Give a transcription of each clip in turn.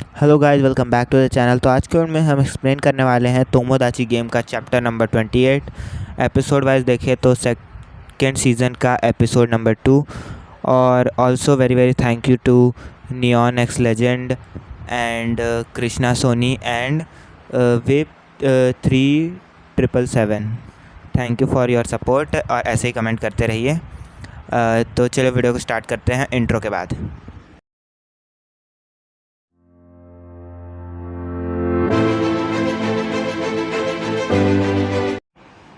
Hello guys, welcome back to the channel. तो आज के वीडियो में हम एक्सप्लेन करने वाले हैं तोमोदाची गेम का चैप्टर नंबर 28। एपिसोड वाइज देखें तो सेकेंड सीज़न का एपिसोड नंबर 2। और also very very thank you to Neon X Legend and Krishna Soni and web 3777। Thank you for your support और ऐसे ही कमेंट करते रहिए। तो चलो वीडियो को स्टार्ट करते हैं इंट्रो के बाद।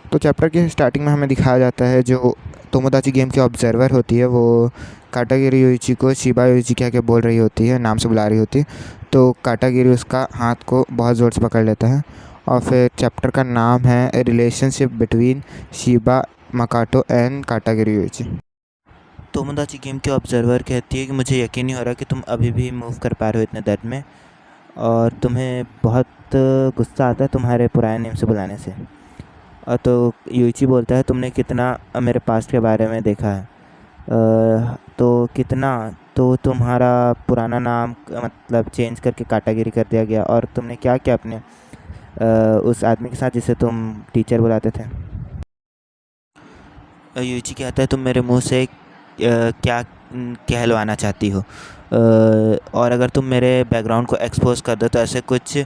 तो चैप्टर के स्टार्टिंग में हमें दिखाया जाता है जो तोमोदाची गेम की ऑब्जर्वर होती है वो काटागिरी योइची को शिबा योइची कह के बोल रही होती है, नाम से बुला रही होती है। तो काटागिरी उसका हाथ को बहुत ज़ोर से पकड़ लेता है और फिर चैप्टर का नाम है relationship between Shiba Makoto and Katagiri Yoichi. Tomodachi game की ऑब्जर्वर कहती है कि मुझे यकीन नहीं हो रहा कि तुम अभी भी मूव कर पा रहे हो इतने दर्द में, और तुम्हें बहुत गुस्सा आता है तुम्हारे पुराने नेम से बुलाने से। और तो यूइची बोलता है तुमने कितना मेरे पास्ट के बारे में देखा है। तो कितना, तो तुम्हारा पुराना नाम मतलब चेंज करके काटागिरी कर दिया गया, और तुमने क्या किया अपने उस आदमी के साथ जिसे तुम टीचर बुलाते थे। यूइची कहता है तुम मेरे मुंह से क्या कहलवाना चाहती हो, और अगर तुम मेरे बैकग्राउंड को एक्सपोज कर दो तो ऐसे कुछ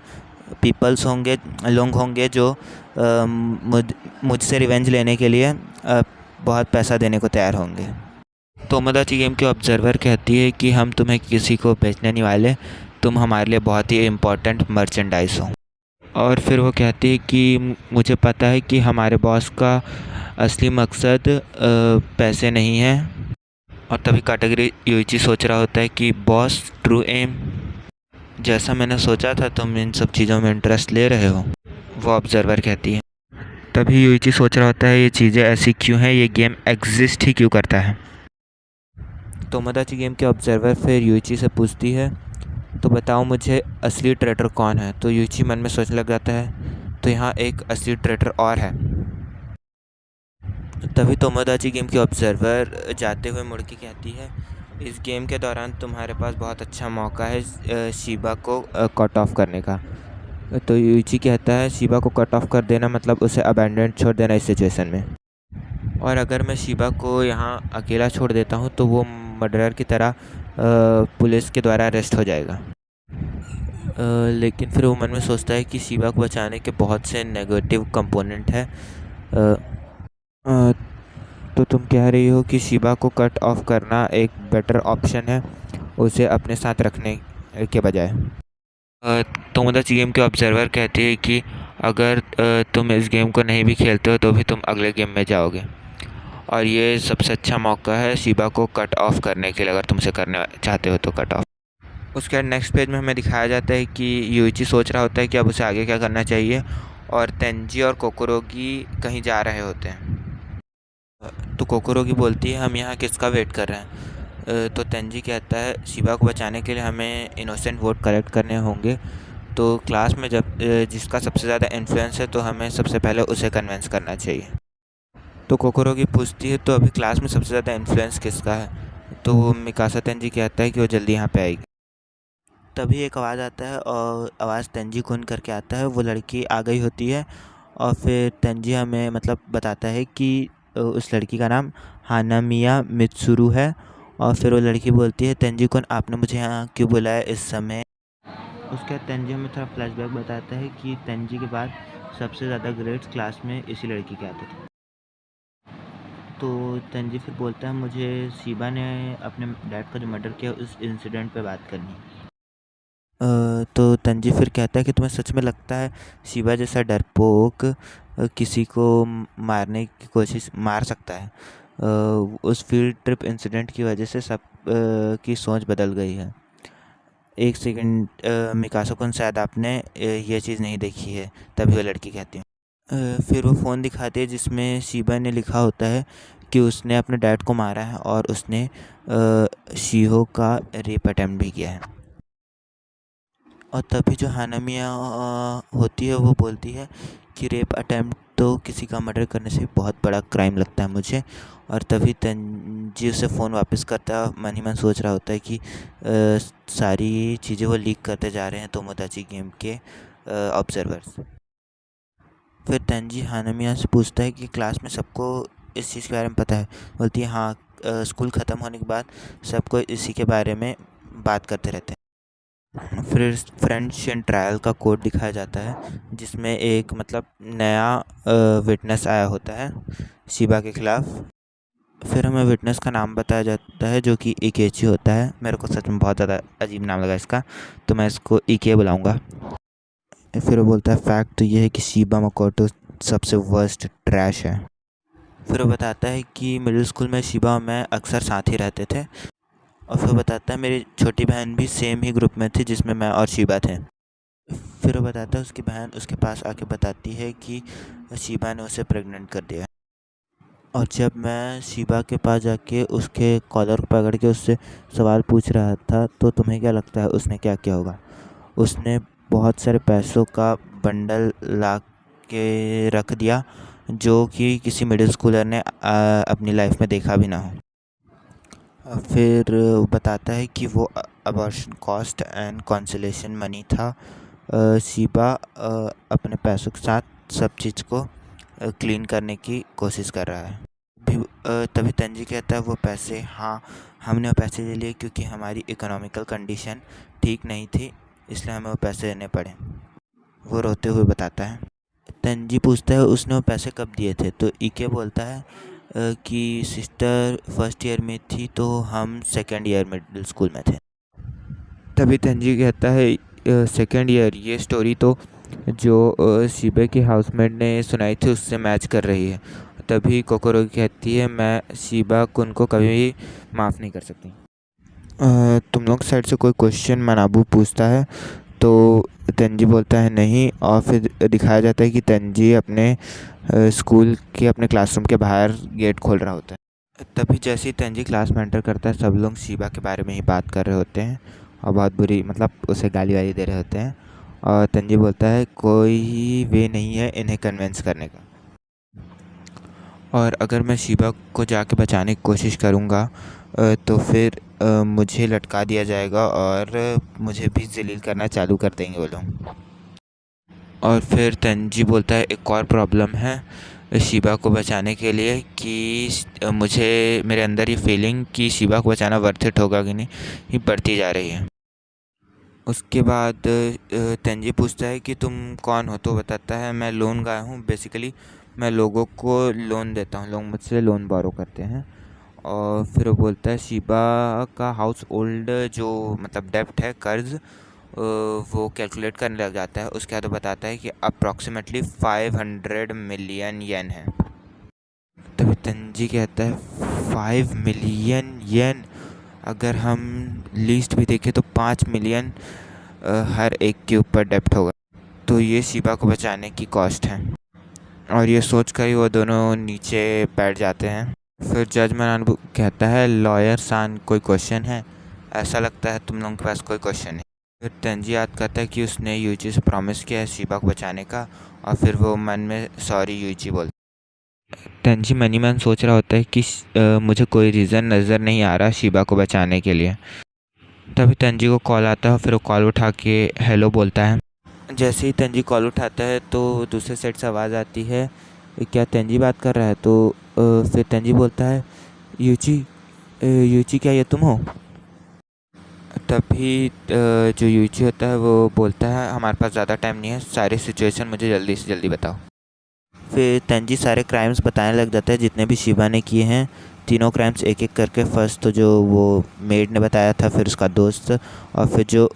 पीपल्स होंगे, लोग होंगे जो मुझसे रिवेंज लेने के लिए बहुत पैसा देने को तैयार होंगे। तोमोदाची गेम की ऑब्जर्वर कहती है कि हम तुम्हें किसी को बेचने नहीं वाले, तुम हमारे लिए बहुत ही इम्पोर्टेंट मर्चेंडाइज हो। और फिर वो कहती है कि मुझे पता है कि हमारे बॉस का असली मकसद पैसे नहीं है। और तभी काटागिरी योइची सोच रहा होता है कि बॉस ट्रू एम, जैसा मैंने सोचा था तुम इन सब चीज़ों में इंटरेस्ट ले रहे हो, वो ऑब्जर्वर कहती है। तभी यूइची सोच रहा होता है ये चीज़ें ऐसी क्यों हैं, ये गेम एग्जिस्ट ही क्यों करता है। तोमोदाची गेम के ऑब्जर्वर फिर यूइची से पूछती है तो बताओ मुझे असली ट्रेटर कौन है। तो यूइची मन में सोचने लग जाता है तो यहाँ एक असली ट्रेटर और है। तभी तोमोदाची गेम की ऑब्जर्वर जाते हुए मुड़ के कहती है इस गेम के दौरान तुम्हारे पास बहुत अच्छा मौका है शिबा को कट ऑफ करने का। तो यूइची कहता है शिबा को कट ऑफ कर देना मतलब उसे अबैंडन छोड़ देना इस सिचुएशन में, और अगर मैं शिबा को यहाँ अकेला छोड़ देता हूँ तो वो मर्डरर की तरह पुलिस के द्वारा अरेस्ट हो जाएगा। लेकिन फिर वो मन में सोचता है कि शिबा को बचाने के बहुत से नेगेटिव कंपोनेंट है। तो तुम कह रही हो कि शिबा को कट ऑफ करना एक बेटर ऑप्शन है उसे अपने साथ रखने के बजाय। तोमोदाची गेम के ऑब्जर्वर कहती है कि अगर तुम इस गेम को नहीं भी खेलते हो तो भी तुम अगले गेम में जाओगे, और ये सबसे अच्छा मौका है शिबा को कट ऑफ करने के लिए, अगर तुम उसे करने चाहते हो तो कट ऑफ। उसके बाद नेक्स्ट पेज में हमें दिखाया जाता है कि यूइची सोच रहा होता है कि अब उसे आगे क्या करना चाहिए, और तेंजी और कोकोरोगी कहीं जा रहे होते हैं। तो कोकोरोगी बोलती है हम यहाँ किसका वेट कर रहे हैं। तो तेंजी कहता है शिबा को बचाने के लिए हमें इनोसेंट वोट कलेक्ट करने होंगे, तो क्लास में जब जिसका सबसे ज़्यादा इन्फ्लुएंस है तो हमें सबसे पहले उसे कन्विंस करना चाहिए। तो कोकोरोगी पूछती है तो अभी क्लास में सबसे ज़्यादा इन्फ्लुएंस किसका है। तो मिकासा तेंजी कहता है कि वो जल्दी यहाँ पे आएगी। तभी एक आवाज़ आता है और आवाज़ तेंजी कुन करके आता है, वो लड़की आ गई होती है। और फिर तेंजी हमें मतलब बताता है कि उस लड़की का नाम हानामिया मित्सुरु है। और फिर वो लड़की बोलती है तेंजी कुन आपने मुझे यहाँ क्यों बुलाया इस समय। उसके बाद तेंजी हमें थोड़ा फ्लैशबैक बताता है कि तेंजी के बाद सबसे ज़्यादा ग्रेड्स क्लास में इसी लड़की के आते थे। तो तेंजी फिर बोलता है मुझे शिबा ने अपने डैड का जो मर्डर किया उस इंसिडेंट पे बात करनी है। तो तेंजी फिर कहता है कि तुम्हें सच में लगता है शिबा जैसा डरपोक किसी को मारने की कोशिश मार सकता है। उस फील्ड ट्रिप इंसिडेंट की वजह से सब की सोच बदल गई है। एक सेकंड, मिकासो कुन शायद आपने ये चीज़ नहीं देखी है। तभी वो लड़की कहती है। फिर वो फ़ोन दिखाती है जिसमें शिबा ने लिखा होता है कि उसने अपने डैड को मारा है और उसने शिहो का रेप अटेम्प्ट भी किया है। और तभी जो हानामिया होती है वो बोलती है कि रेप अटेम्प्ट तो किसी का मर्डर करने से बहुत बड़ा क्राइम लगता है मुझे। और तभी तंजी उसे फ़ोन वापस करता है, मन ही मन सोच रहा होता है कि सारी चीज़ें वो लीक करते जा रहे हैं तोमोदाची गेम के ऑब्जर्वर्स। फिर तंजी हानामिया से पूछता है कि क्लास में सबको इस चीज़ के बारे में पता है। बोलती है हाँ, स्कूल ख़त्म होने के बाद सबको इसी के बारे में बात करते रहते हैं। फिर फ्रेंच एंड ट्रायल का कोड दिखाया जाता है जिसमें एक मतलब नया विटनेस आया होता है शिबा के ख़िलाफ़। फिर हमें विटनेस का नाम बताया जाता है जो कि इकेची होता है। मेरे को सच में बहुत ज़्यादा अजीब नाम लगा इसका, तो मैं इसको इके बुलाऊंगा। फिर वो बोलता है फैक्ट तो ये है कि शिबा मकोटो सबसे वर्स्ट ट्रैश है। फिर वो बताता है कि मिडिल स्कूल में शिबा और मैं अक्सर साथ ही रहते थे। और फिर बताता है मेरी छोटी बहन भी सेम ही ग्रुप में थी जिसमें मैं और शिबा थे। फिर वो बताता है उसकी बहन उसके पास आके बताती है कि शिबा ने उसे प्रेग्नेंट कर दिया। और जब मैं शिबा के पास जाके उसके कॉलर को पकड़ के उससे सवाल पूछ रहा था तो तुम्हें क्या लगता है उसने क्या किया होगा? उसने बहुत सारे पैसों का बंडल ला के रख दिया जो कि किसी मिडिल स्कूलर ने अपनी लाइफ में देखा भी ना हो। फिर वो बताता है कि वो abortion cost and consolation money था। शिबा अपने पैसों के साथ सब चीज़ को क्लीन करने की कोशिश कर रहा है। तभी तंजी कहता है वो पैसे, हाँ हमने वो पैसे ले लिए क्योंकि हमारी इकोनॉमिकल कंडीशन ठीक नहीं थी, इसलिए हमें वो पैसे देने पड़े। वो रोते हुए बताता है। तंजी पूछता है उसने वो पैसे कब दिए थे, तो इके बोलता है कि सिस्टर फर्स्ट ईयर में थी तो हम सेकेंड ईयर मिडिल स्कूल में थे। तभी तंजी कहता है सेकेंड ईयर, ये स्टोरी तो जो शिबा की हाउसमेट ने सुनाई थी उससे मैच कर रही है। तभी कोकोरो कहती है मैं शिबा कुन को कभी भी माफ़ नहीं कर सकती। तुम लोग साइड से कोई क्वेश्चन मनाबू पूछता है तो तंजी बोलता है नहीं, और फिर दिखाया जाता है कि तंजी अपने स्कूल के अपने क्लासरूम के बाहर गेट खोल रहा होता है। तभी जैसे ही तंजी क्लास में एंटर करता है सब लोग शिबा के बारे में ही बात कर रहे होते हैं और बहुत बुरी मतलब उसे गाली वाली दे रहे होते हैं। और तंजी बोलता है कोई वे नहीं है इन्हें कन्विंस करने का, और अगर मैं शिबा को जाके बचाने की कोशिश करूँगा तो फिर मुझे लटका दिया जाएगा और मुझे भी जलील करना चालू कर देंगे वो लोग। और फिर तंजी बोलता है एक और प्रॉब्लम है शिबा को बचाने के लिए कि मुझे मेरे अंदर ये फीलिंग कि शिबा को बचाना वर्थ इट होगा कि नहीं, ये बढ़ती जा रही है। उसके बाद तंजी पूछता है कि तुम कौन हो, तो बताता है मैं लोन गाय हूँ। बेसिकली मैं लोगों को लोन देता हूँ, लोग मुझसे लोन बोरो करते हैं। और फिर वो बोलता है शिबा का हाउस होल्ड जो मतलब डेब्ट है, कर्ज, वो कैलकुलेट करने लग जाता है। उसके बाद वो बताता है कि अप्रॉक्सीमेटली 500 मिलियन येन है। तभी तंजी कहता है 5 मिलियन येन, अगर हम लीस्ट भी देखें तो 5 मिलियन हर एक के ऊपर डेब्ट होगा, तो ये शिबा को बचाने की कॉस्ट है। और ये सोच कर ही वो दोनों नीचे बैठ जाते हैं। फिर जज मनानबू कहता है लॉयर सान कोई क्वेश्चन है? ऐसा लगता है तुम लोगों के पास कोई क्वेश्चन है। फिर तंजी याद करता है कि उसने यूची से प्रॉमिस किया है शिबा को बचाने का, और फिर वो मन में सॉरी यूची बोलता है। तंजी मन ही मन सोच रहा होता है कि मुझे कोई रीज़न नज़र नहीं आ रहा शिबा को बचाने के लिए। तभी तंजी को कॉल आता है, फिर वो कॉल उठा के हेलो बोलता है। जैसे ही तंजी कॉल उठाता है तो दूसरे साइड से आवाज़ आती है क्या तंजी बात कर रहा है, तो फिर तंजी बोलता है यूची, यूची क्या ये तुम हो? तभी जो यूची होता है वो बोलता है हमारे पास ज़्यादा टाइम नहीं है, सारी सिचुएशन मुझे जल्दी से जल्दी बताओ। फिर तंजी सारे क्राइम्स बताने लग जाता है जितने भी शिबा ने किए हैं, तीनों क्राइम्स एक एक करके। फर्स्ट तो जो वो मेड ने बताया था, फिर उसका दोस्त, और फिर जो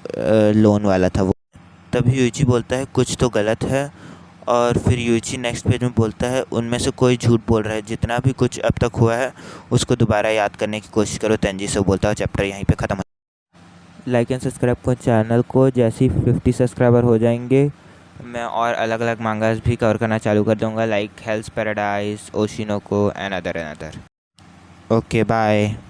लोन वाला था वो। तभी यूची बोलता है कुछ तो गलत है, और फिर यूची नेक्स्ट पेज में बोलता है उनमें से कोई झूठ बोल रहा है, जितना भी कुछ अब तक हुआ है उसको दोबारा याद करने की कोशिश करो। तंजी से बोलता है चैप्टर यहीं पे ख़त्म। लाइक एंड सब्सक्राइब करो चैनल को, जैसे ही 50 सब्सक्राइबर हो जाएंगे मैं और अलग अलग मांगास भी कवर करना चालू कर दूँगा, like Hell's Paradise, Oshi no Ko and other. Okay bye.